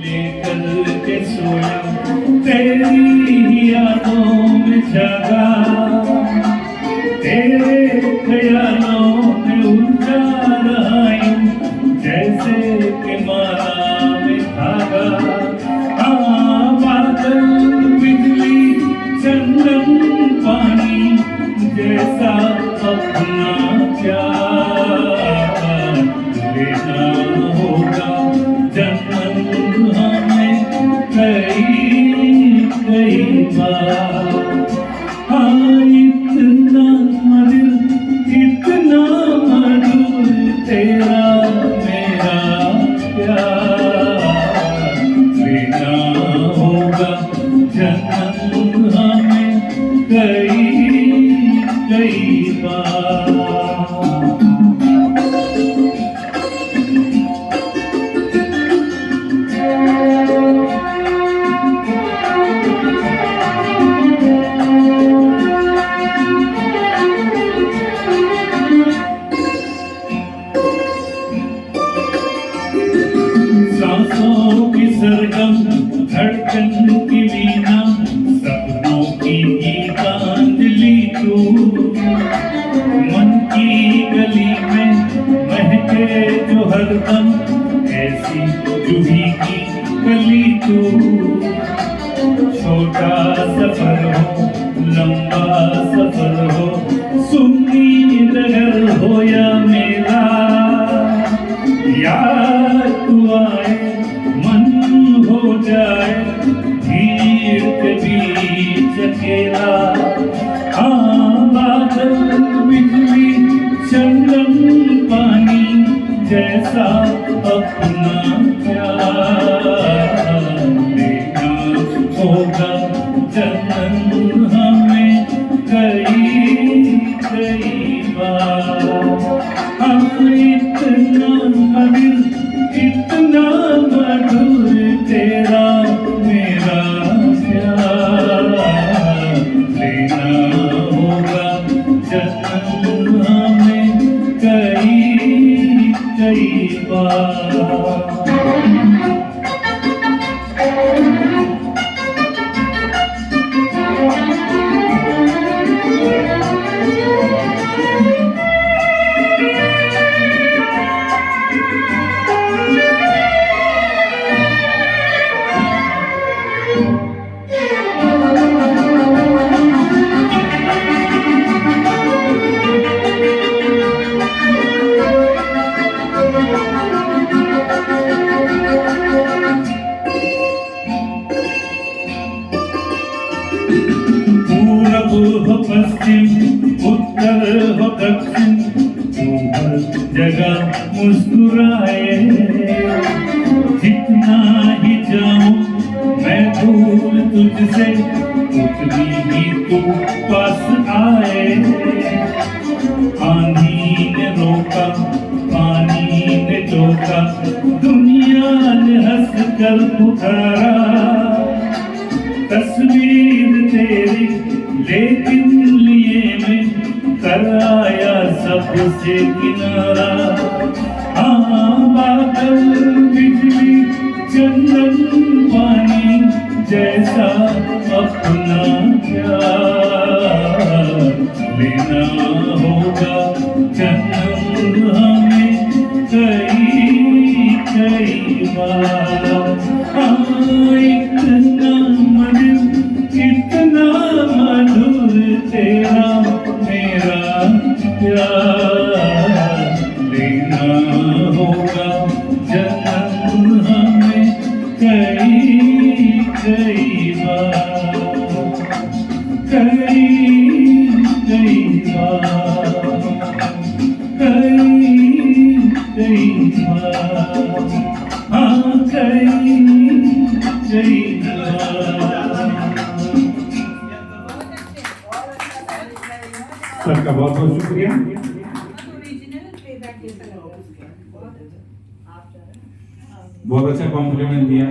लेकर के सोया तेरी यादों में जागा तेरे ख्यालों में उलझा रहा हूँ जैसे कि माला में धागा बादल बिजली चंदन पानी जैसा अपना प्यार लेना होगा जन्म हमें कई बार इतना मधुर तेरा मेरा प्यार लेना होगा जन्म हमें कई बार सांसों की सरगम धड़कन की वीणा सपनों की गीतांजलि तू मन की गली में महके जो हरदम ऐसी जूही की कली तू छोटा सफर हो लंबा सफर हो सुन्नी नगर हो या मेला याद तू आए मन हो जाए भीड़ के बीच अकेला बादल बिजली चंदन पानी जैसा अपना प्यार लेना होगा जन्म हमें कई बार इतना मधुर तेरा मेरा प्यार लेना होगा जन्म हमें कई बार पूरब हो पश्चिम उत्तर हो दक्षिण तू हर जगह मुस्कुराए जितना ही जाऊं मैं दूर तुझसे उतनी ही तू पास आए आंधी ने रोका पानी ने टोका दुनिया ने हंस कर पुकारा तस्वीर तेरी लेकिन लिए मैं कर आया सबसे किनारा बादल बिजली चंदन पानी जैसा अपना प्यार लेना होगा जन्म हमें कई बार इतना मधुर तेरा मेरा प्यार लेना होगा जन्म हमें कई बार कई बार कई बार कई सर का बहुत बहुत शुक्रिया। बहुत अच्छा कॉम्प्लीमेंट दिया।